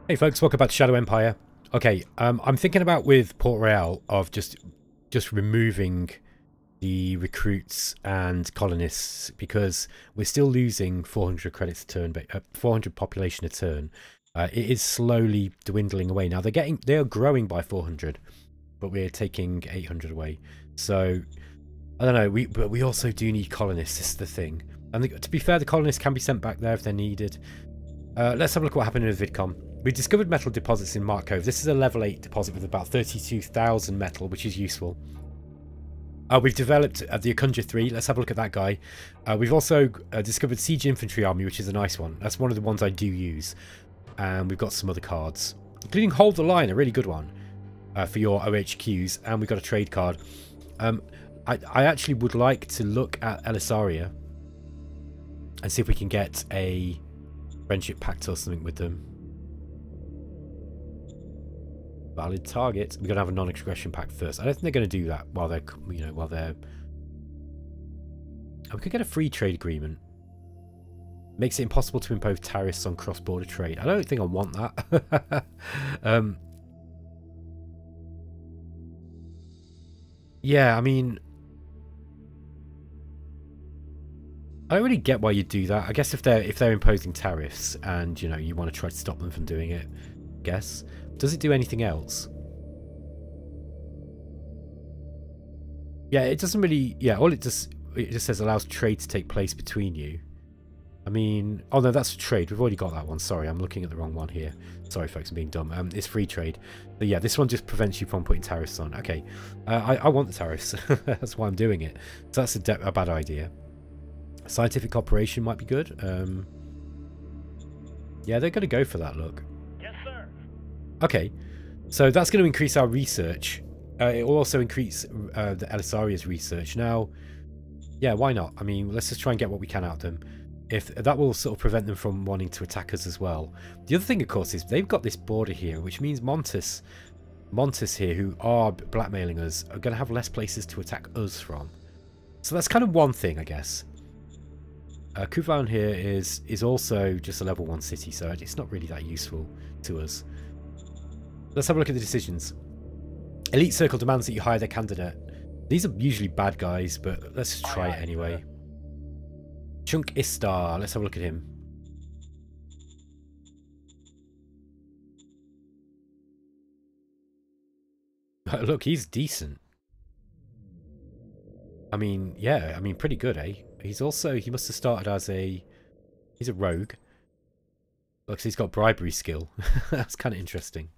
Hey folks, welcome back to Shadow Empire. Okay, I'm thinking about with Port Royal of just removing the recruits and colonists because we're still losing 400 credits a turn, 400 population a turn. It is slowly dwindling away. Now they are growing by 400, but we're taking 800 away. So I don't know. But we also do need colonists. This is the thing. And to be fair, the colonists can be sent back there if they're needed. Let's have a look at what happened in the VidCon. We discovered metal deposits in Mark Cove. This is a level 8 deposit with about 32,000 metal, which is useful. We've developed the Oceania 3. Let's have a look at that guy. We've also discovered Siege Infantry Army, which is a nice one. That's one of the ones I do use. And we've got some other cards, including Hold the Line, a really good one for your OHQs. And we've got a trade card. I actually would like to look at Oceania and see if we can get a friendship pact or something with them. Valid target. We're gonna have a non-aggression pact first. I don't think they're gonna do that while they're, while they're. Oh, we could get a free trade agreement. Makes it impossible to impose tariffs on cross-border trade. I don't think I want that. Yeah, I mean, I don't really get why you do that. I guess if they're imposing tariffs and you want to try to stop them from doing it, I guess. Does it do anything else? Yeah, it doesn't really. Yeah, all it just says allows trade to take place between you. I mean, oh no, that's a trade. We've already got that one. Sorry, I'm looking at the wrong one here. Sorry, folks, I'm being dumb. It's free trade. But yeah, this one just prevents you from putting tariffs on. Okay, I want the tariffs. That's why I'm doing it. So that's a bad idea. Scientific operation might be good. Yeah, they're going to go for that. Look. Yes, sir. Okay, so that's going to increase our research. It will also increase the Elisaria's research. Now, yeah, why not? I mean, let's just try and get what we can out of them. If that will sort of prevent them from wanting to attack us as well. The other thing, of course, is they've got this border here, which means Montes here, who are blackmailing us, are going to have less places to attack us from. So that's kind of one thing, I guess. Kuvan here is also just a level 1 city, so it's not really that useful to us. Let's have a look at the decisions. Elite Circle demands that you hire their candidate. These are usually bad guys, but let's just try it anyway. Chunk Istar, let's have a look at him. Look, he's decent. I mean, yeah, I mean, pretty good, eh? He must have started as he's a rogue. Looks, he's got bribery skill. That's kind of interesting.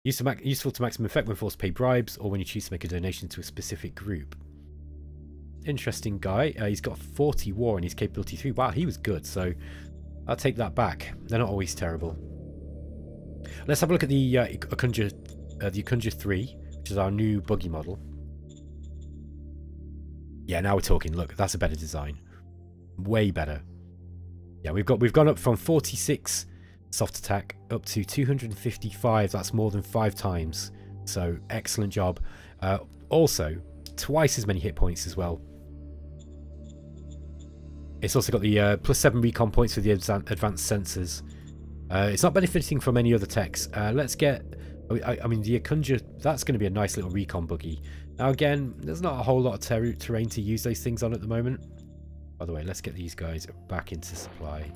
Useful to maximum effect when forced to pay bribes or when you choose to make a donation to a specific group. Interesting guy. He's got 40 war and he's capability 3. Wow, he was good, so I'll take that back. They're not always terrible. Let's have a look at the Oceania 3, which is our new buggy model. Yeah, now we're talking. Look, that's a better design. Way better. Yeah, we've gone up from 46 soft attack up to 255. That's more than 5 times. So excellent job. Also, twice as many hit points as well. It's also got the +7 recon points for the advanced sensors. It's not benefiting from any other techs. Let's get... I mean, the Oceania, that's going to be a nice little recon buggy. Now again, there's not a whole lot of terrain to use those things on at the moment. By the way, let's get these guys back into supply.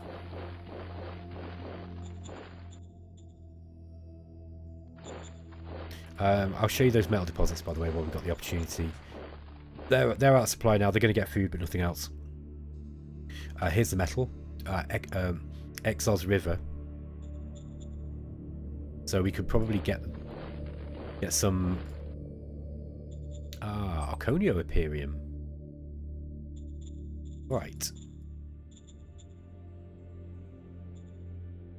I'll show you those metal deposits, by the way, while we've got the opportunity. They're out of supply now. They're going to get food, but nothing else. Here's the metal. Exos River. So we could probably get some Arconio Imperium. Right.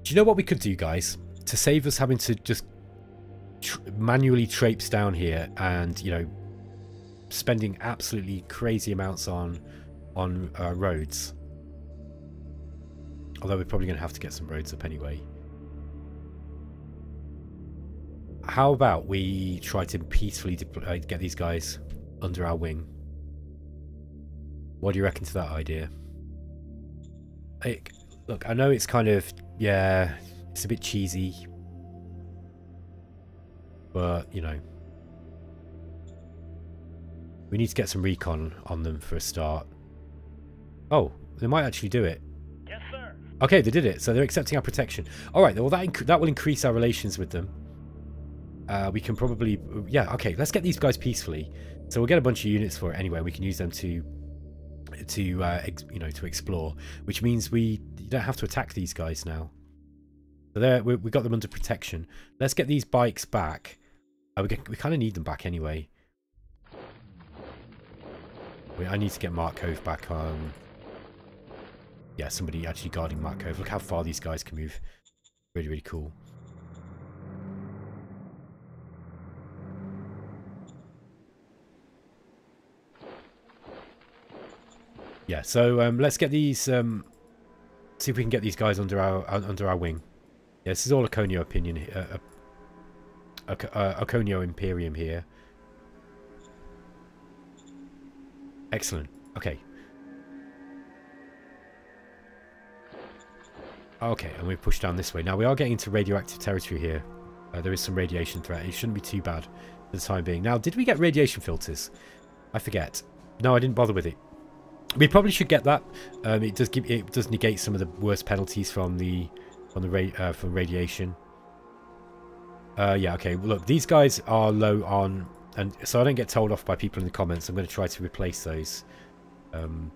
Do you know what we could do, guys? To save us having to just manually traipse down here and, spending absolutely crazy amounts on roads. Although we're probably going to have to get some roads up anyway. How about we try to peacefully get these guys under our wing? What do you reckon to that idea? Look, I know it's kind of, yeah, It's a bit cheesy. But, you know. We need to get some recon on them for a start. Oh, they might actually do it. Yes, sir. Okay, they did it. So they're accepting our protection. All right, well, that will increase our relations with them. We can probably... Yeah, okay, let's get these guys peacefully. So we'll get a bunch of units for it anyway. We can use them to explore, which means you don't have to attack these guys now. So there, we got them under protection. Let's get these bikes back. We kind of need them back anyway. I need to get Mark Cove back on. Yeah, somebody actually guarding Mark Cove. Look how far these guys can move. Really, really cool. Yeah, so let's get these. See if we can get these guys under our wing. Yeah, this is all Oconio opinion. Oconio Imperium here. Excellent. Okay. Okay, and we've pushed down this way. Now we are getting into radioactive territory here. There is some radiation threat. It shouldn't be too bad for the time being. Now, did we get radiation filters? I forget. No, I didn't bother with it. We probably should get that. It does negate some of the worst penalties from radiation. Yeah. Okay. Look, these guys are low on, and so I don't get told off by people in the comments. I'm going to try to replace those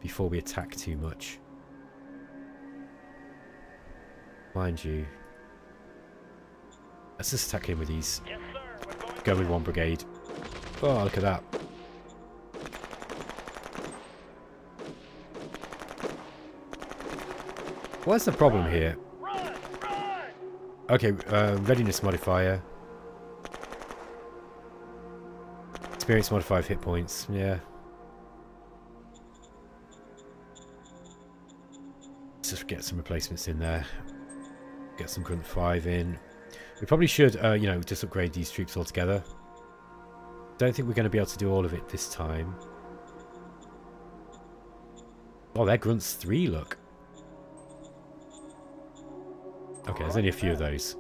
before we attack too much. Mind you, let's just attack him with these. Yes, sir. Go with one brigade. Oh, look at that. What's the problem here? Run! Okay, readiness modifier. Experience modifier of hit points, yeah. Let's just get some replacements in there. Get some Grunt 5 in. We probably should, you know, just upgrade these troops altogether. Don't think we're going to be able to do all of it this time. Oh, they're Grunts 3, look. Okay, there's only a few of those.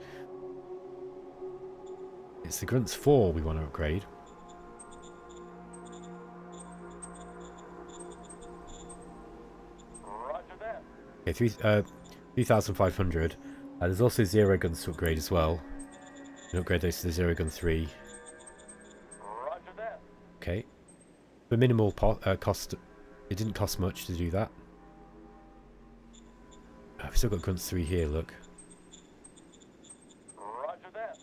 It's the Grunts 4 we want to upgrade. Roger that. Okay, 3,500. There's also zero guns to upgrade as well. And upgrade those to the zero gun 3. Roger that. Okay. For minimal cost, it didn't cost much to do that. We've still got Grunts 3 here, look. Roger that.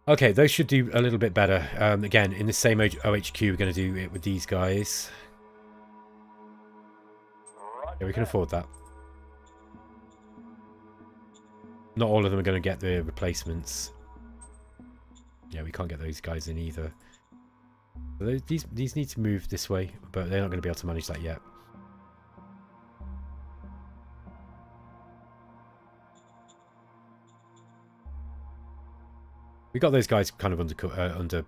Okay, those should do a little bit better. Again, in the same OHQ, we're going to do it with these guys. Yeah, we can afford that. Not all of them are going to get the replacements. Yeah, we can't get those guys in either. So these need to move this way, but they're not going to be able to manage that yet. We got those guys kind of under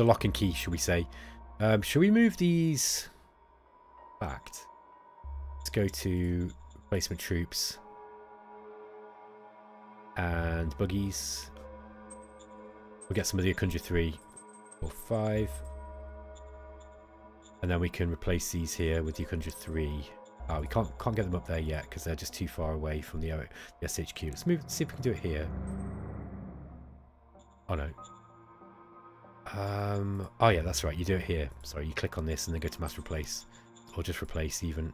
lock and key, should we say? Should we move these back? Let's go to replacement troops and buggies. We'll get some of the Akundra 3 or 5, and then we can replace these here with the Akundra 3. Oh, we can't get them up there yet because they're just too far away from the SHQ. Let's move. See if we can do it here. Oh no. Oh yeah, that's right. You do it here. Sorry, you click on this and then go to mass replace, or just replace even.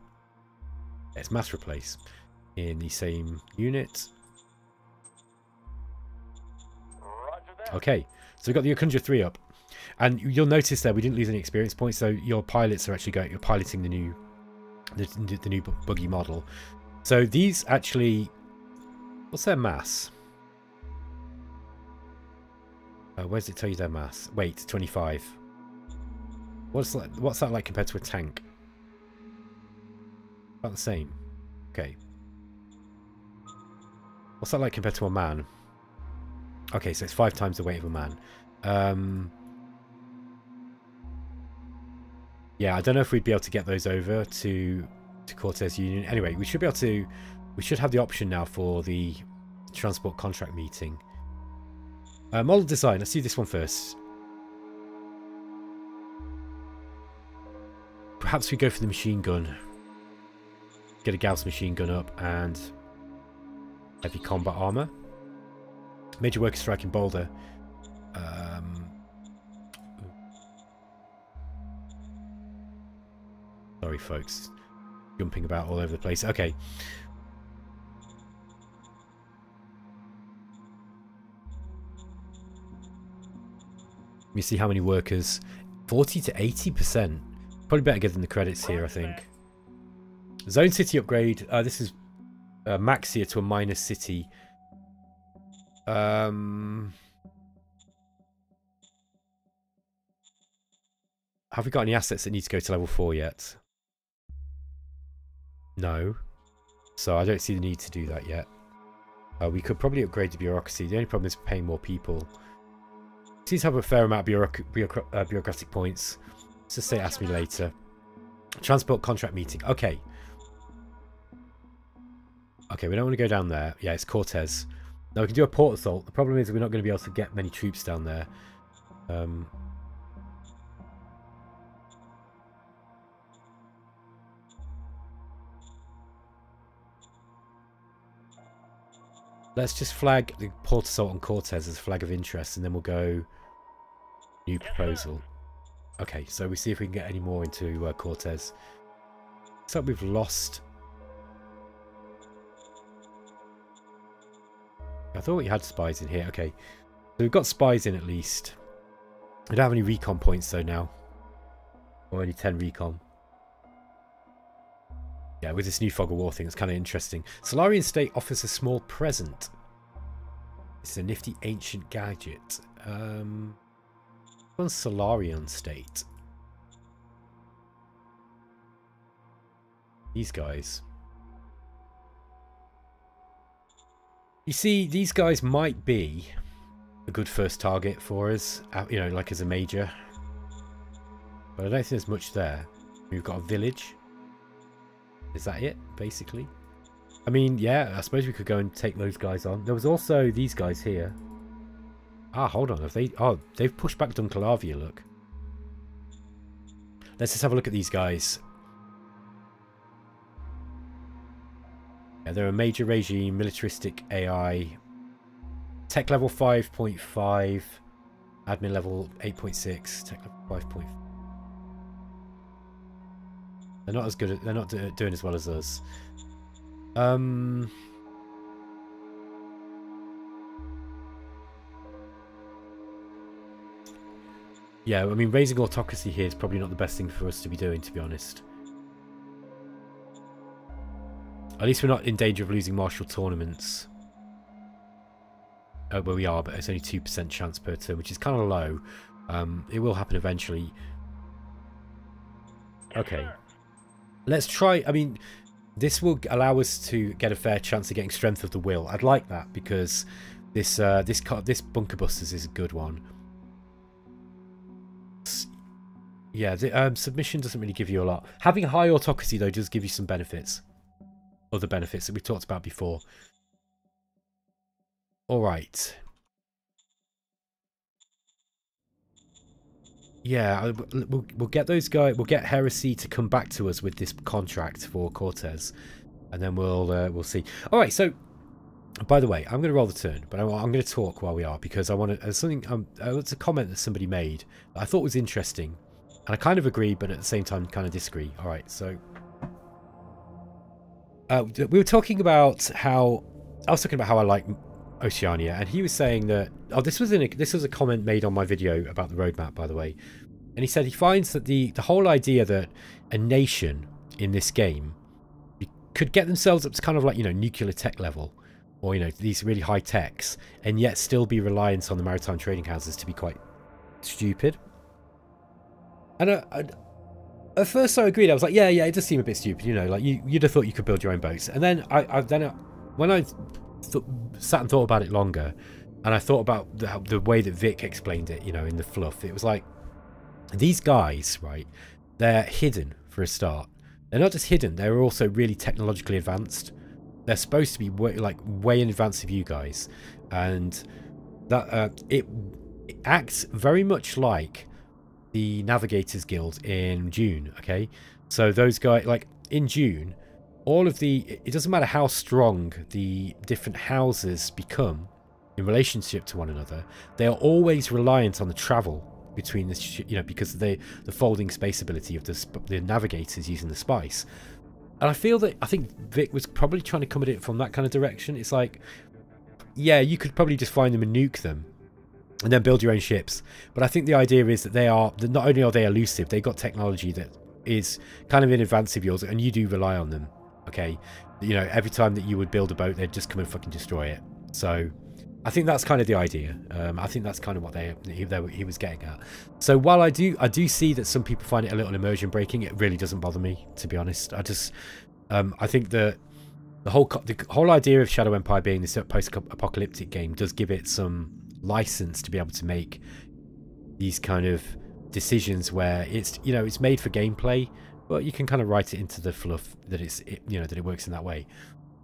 Yeah, it's mass replace in the same unit. Okay, so we've got the Akundra 3 up, and you'll notice there we didn't lose any experience points. So your pilots are actually you're piloting the new buggy model. So these actually, what's their mass? Where does it tell you their mass? Weight 25. What's that like compared to a tank? About the same. Okay. What's that like compared to a man? Okay, so it's 5 times the weight of a man. Yeah, I don't know if we'd be able to get those over to to Cortez Union. Anyway, we should be able to. We should have the option now for the transport contract meeting. Model design. Let's do this one first. Perhaps we go for the machine gun. Get a Gauss machine gun up and heavy combat armor. Major worker strike in Boulder. Sorry, folks. Jumping about all over the place. Okay. Let me see how many workers. 40 to 80%. Probably better give them the credits here, I think. Zone city upgrade. This is Maxia to a minor city. Have we got any assets that need to go to level 4 yet? No. So I don't see the need to do that yet. We could probably upgrade the bureaucracy. The only problem is paying more people. Seems to have a fair amount of bureaucratic points. Let's just say ask me later. Transport contract meeting. Okay. Okay, we don't want to go down there. Yeah, it's Cortez. Now we can do a port assault. The problem is we're not going to be able to get many troops down there. Let's just flag the port assault on Cortez as a flag of interest, and then we'll go new proposal. Okay, so we see if we can get any more into Cortez. Looks like we've lost. I thought we had spies in here. Okay, so we've got spies in at least. We don't have any recon points though now. Or only 10 recon. Yeah, with this new Fog of War thing, it's kind of interesting. Solarian State offers a small present. It's a nifty ancient gadget. On Solarian State. These guys. You see, these guys might be a good first target for us, you know, like as a major. But I don't think there's much there. We've got a village. Is that it, basically? I mean, yeah, I suppose we could go and take those guys on. There was also these guys here. Ah, hold on. Have they... Oh, they've pushed back Duncalavia, look. Let's just have a look at these guys. Yeah, they're a major regime, militaristic AI. Tech level 5.5. Admin level 8.6. Tech level 5.5. They're not as good. They're not doing as well as us. Yeah, I mean, raising autocracy here is probably not the best thing for us to be doing, to be honest. At least we're not in danger of losing martial tournaments. Oh, well, we are, but it's only 2% chance per turn, which is kind of low. It will happen eventually. Okay. Let's try. I mean, this will allow us to get a fair chance of getting strength of the will. I'd like that because this bunker busters is a good one. Yeah, the submission doesn't really give you a lot. Having high autocracy though does give you some benefits, other benefits that we talked about before. All right. Yeah, we'll get those guys. We'll get Heresy to come back to us with this contract for Cortez, and then we'll see. All right. So, by the way, I'm going to roll the turn, but I'm going to talk while we are because I want to. Something. It's a comment that somebody made that I thought was interesting, and I kind of agree, but at the same time, kind of disagree. All right. So, we were talking about how I was talking about how I like Oceania, and he was saying that this was a comment made on my video about the roadmap, by the way, and he said he finds that the whole idea that a nation in this game could get themselves up to kind of like, you know, nuclear tech level, or, you know, these really high techs, and yet still be reliant on the maritime trading houses to be quite stupid. And at first I agreed. I was like, yeah, it does seem a bit stupid, you know, like you'd have thought you could build your own boats. And then when I sat and thought about it longer, and I thought about the way that Vic explained it, you know, in the fluff, it was like these guys, right, they're hidden for a start. They're not just hidden, they're also really technologically advanced. They're supposed to be way in advance of you guys. And that it acts very much like the Navigators Guild in June, okay? So those guys, like, in June, all of the... It doesn't matter how strong the different houses become in relationship to one another, they are always reliant on the travel between the... You know, because of the folding space ability of the Navigators using the spice. And I think Vic was probably trying to come at it from that kind of direction. It's like, yeah, you could probably just find them and nuke them and then build your own ships. But I think the idea is that not only are they elusive, they've got technology that is kind of in advance of yours, and you do rely on them. Okay, you know, every time that you would build a boat, they'd just come and fucking destroy it. So I think that's kind of the idea. I think that's kind of what he was getting at. So while I do see that some people find it a little immersion breaking, it really doesn't bother me, to be honest. I think that the whole idea of Shadow Empire being this post-apocalyptic game does give it some license to be able to make these kind of decisions where it's, you know, it's made for gameplay, but you can kind of write it into the fluff that that it works in that way.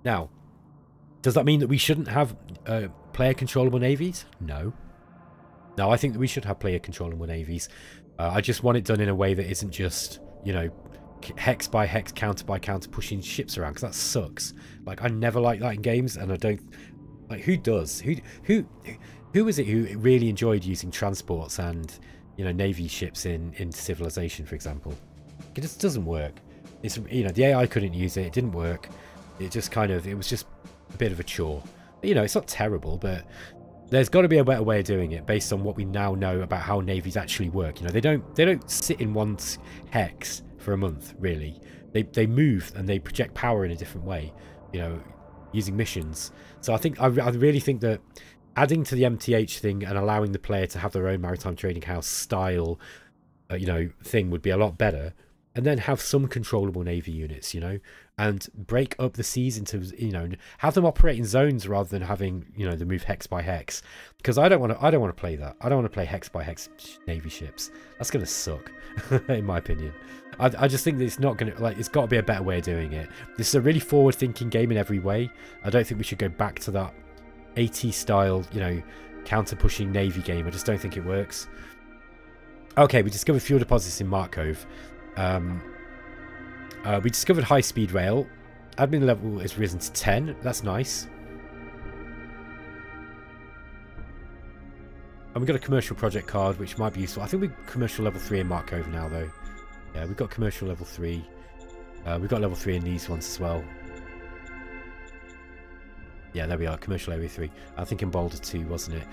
Now, does that mean that we shouldn't have player controllable navies? No, I think that we should have player controllable navies. I just want it done in a way that isn't just, you know, hex by hex, counter by counter, pushing ships around, because that sucks. Like, I never like that in games, and I don't like, who does? Who is it who really enjoyed using transports and, you know, navy ships in Civilization, for example? It just doesn't work. It's, you know, the AI couldn't use it. It didn't work. It just kind of, it was just a bit of a chore. You know, it's not terrible, but there's got to be a better way of doing it based on what we now know about how navies actually work. You know, they don't sit in one hex for a month, really. They move and they project power in a different way, you know, using missions. So I really think that adding to the MTH thing and allowing the player to have their own maritime trading house style, you know, thing would be a lot better. And then have some controllable navy units, you know, and break up the seas into, you know, have them operate in zones rather than having, you know, the move hex by hex. Because I don't want to play that. I don't want to play hex by hex navy ships. That's going to suck, in my opinion. I just think that it's not going to, like, it's got to be a better way of doing it. This is a really forward-thinking game in every way. I don't think we should go back to that 80s style, you know, counter-pushing navy game. I just don't think it works. Okay, we discovered fuel deposits in Mark Cove. We discovered high-speed rail. Admin level is risen to 10. That's nice. And we got a commercial project card, which might be useful. I think we're commercial level 3 in Mark Cove now, though. Yeah, we've got commercial level 3. We've got level 3 in these ones as well. Yeah, there we are. Commercial area 3. I think in Boulder 2, wasn't it?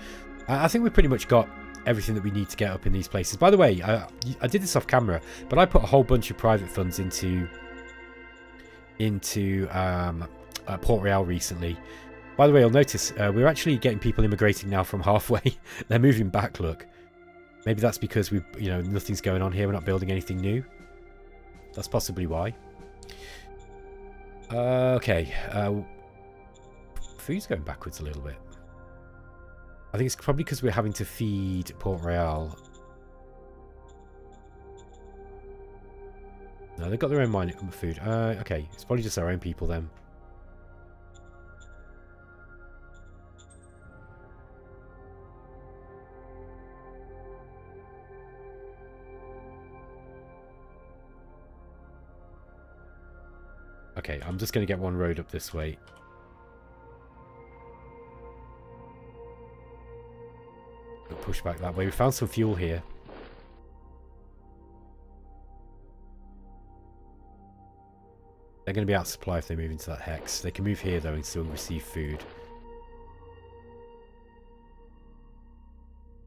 I think we pretty much got everything that we need to get up in these places. By the way, I did this off camera, but I put a whole bunch of private funds into Port Royal recently. By the way, you'll notice we're actually getting people immigrating now from halfway. They're moving back, look. Maybe that's because you know, nothing's going on here. We're not building anything new. That's possibly why. Okay. Food's going backwards a little bit. I think it's probably because we're having to feed Port Royal. No, they've got their own mining food. Okay, it's probably just our own people then. Okay, I'm just going to get one road up this way. Push back that way. We found some fuel here. They're going to be out of supply if they move into that hex. They can move here though and still receive food.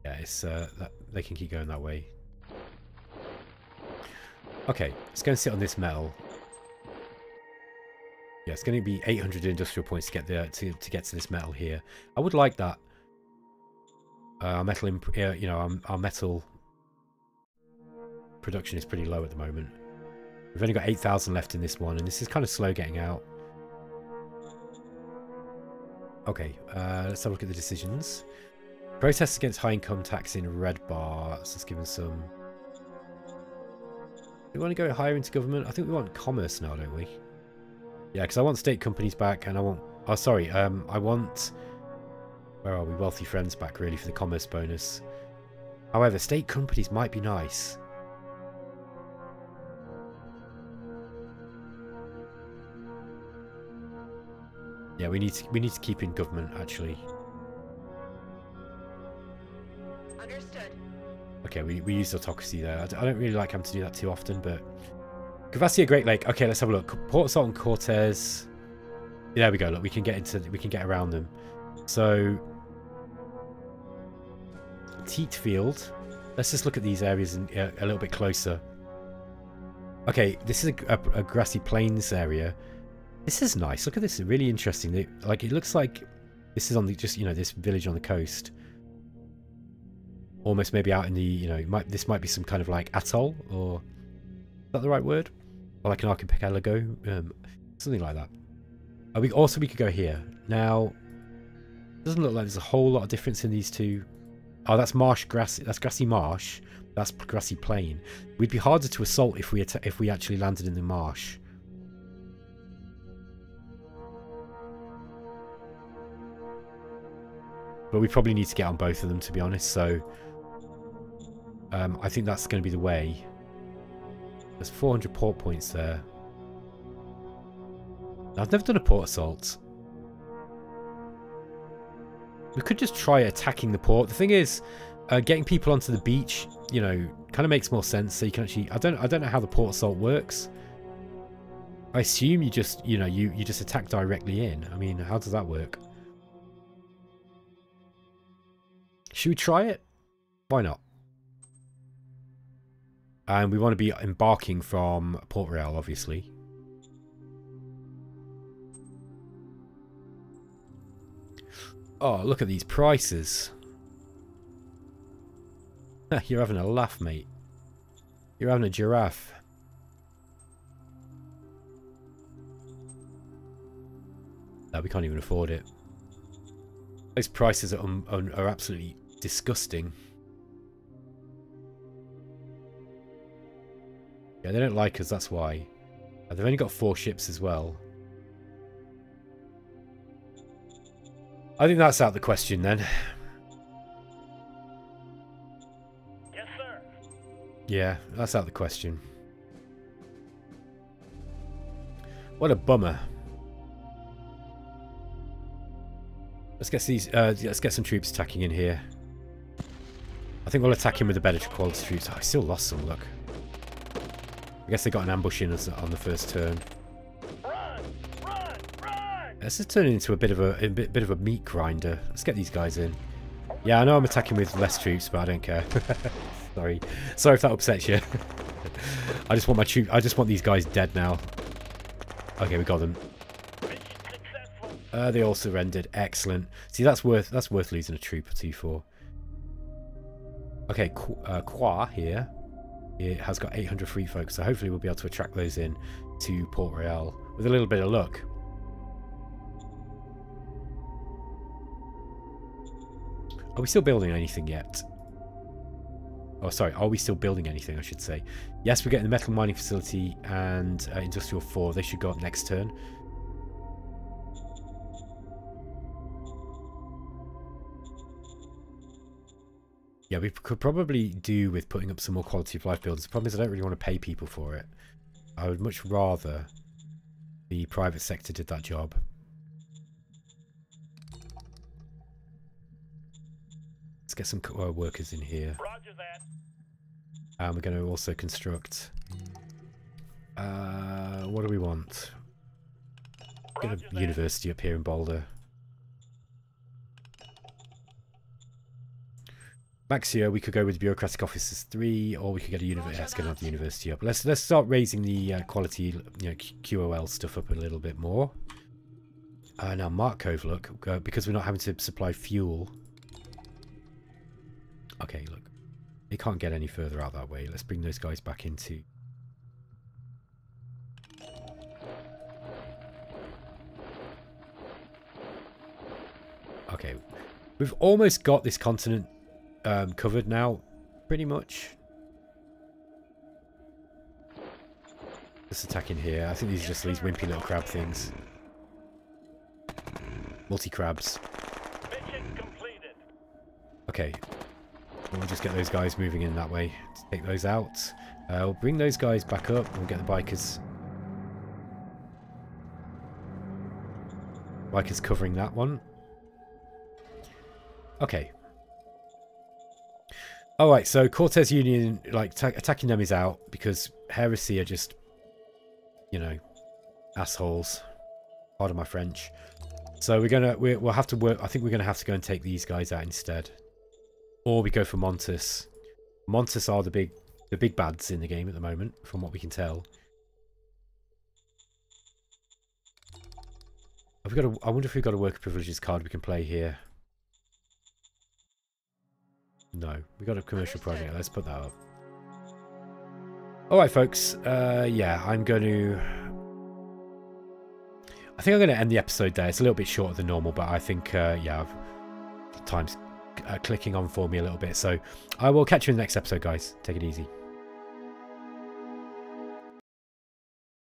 Yeah, it's they can keep going that way. Okay, let's go and sit on this metal. Yeah, it's going to be 800 industrial points to get there to get to this metal here. I would like that. Our metal, you know, our metal production is pretty low at the moment. We've only got 8,000 left in this one, and this is kind of slow getting out. Okay, let's have a look at the decisions. Protests against high income tax in red bar. So let's give them some. We want to go higher into government. I think we want commerce now, don't we? Yeah, because I want state companies back, and I want... Oh, sorry. I want... Where are we? Wealthy friends back, really, for the commerce bonus. However, state companies might be nice. Yeah, we need to keep in government, actually. Understood. Okay, we used autocracy there. I don't really like having to do that too often, but... Gavasia, Great Lake. Okay, let's have a look. Port Salt and Cortez. Yeah, there we go. Look, we can get around them. So... Teat Field. Let's just look at these areas a little bit closer. Okay, this is a grassy plains area. This is nice. Look at this. It's really interesting. It looks like this is on the this village on the coast. Almost maybe out in the this might be some kind of like atoll, or is that the right word? Or like an archipelago, something like that. We could go here. Now, it doesn't look like there's a whole lot of difference in these two. Oh, that's marsh grass. That's grassy marsh. That's grassy plain. We'd be harder to assault if we actually landed in the marsh. But we probably need to get on both of them, to be honest. So I think that's going to be the way. There's 400 port points there. I've never done a port assault. We could just try attacking the port. The thing is, getting people onto the beach, kind of makes more sense. So you can actually, I don't know how the port assault works. I assume you just, you just attack directly in. I mean, how does that work? Should we try it? Why not? And we want to be embarking from Port Royal, obviously. Oh, look at these prices. You're having a laugh, mate. You're having a giraffe. No, we can't even afford it. Those prices are absolutely disgusting. Yeah, they don't like us, that's why. They've only got 4 ships as well. I think that's out of the question then. Yes, sir. Yeah, that's out of the question. What a bummer. Let's get some troops attacking in here. I think we'll attack him with the better quality troops. Oh, I still lost some, look. I guess they got an ambush in us on the first turn. Run! Run! Run! This is turning into a bit of a meat grinder. Let's get these guys in. Yeah, I know I'm attacking with less troops, but I don't care. Sorry if that upsets you. I just want these guys dead now. Okay, we got them. They all surrendered. Excellent. See, that's worth losing a troop or 2 for. Okay, Qua here. It has got 800 free folks, so hopefully we'll be able to attract those in to Port Royal with a little bit of luck. Are we still building anything yet? Oh, sorry. Are we still building anything, I should say. Yes, we're getting the metal mining facility and Industrial 4. They should go up next turn. Yeah, we could probably do with putting up some more quality of life buildings. The problem is I don't really want to pay people for it. I would much rather the private sector did that job. Let's get some workers in here. Roger that. And we're going to also construct... what do we want? Get a university up here in Boulder. Maxia, we could go with bureaucratic officers 3, or we could get a university. Let's get another university up. Let's start raising the quality, QOL stuff up a little bit more. Now Mark Cove, look, because we're not having to supply fuel. Okay, look, they can't get any further out that way. Let's bring those guys back into. Okay, we've almost got this continent covered now, pretty much. Just attacking here. I think these are just these wimpy little crab things. Multi-crabs. Mission completed. Okay. We'll just get those guys moving in that way to take those out. We'll bring those guys back up and we'll get the bikers. Bikers covering that one. Okay. Alright, so Cortez Union, like, attacking them is out because Heresy are just, you know, assholes. Pardon my French. So we'll have to work. I think we're gonna have to go and take these guys out instead, or we go for Montes. Montes are the big bads in the game at the moment, from what we can tell. Have we got I wonder if we've got a worker privileges card we can play here. No, we got a commercial project. Let's put that up. All right, folks. Yeah, I think I'm going to end the episode there. It's a little bit shorter than normal, but I think, yeah, time's clicking on for me a little bit. So I will catch you in the next episode, guys. Take it easy.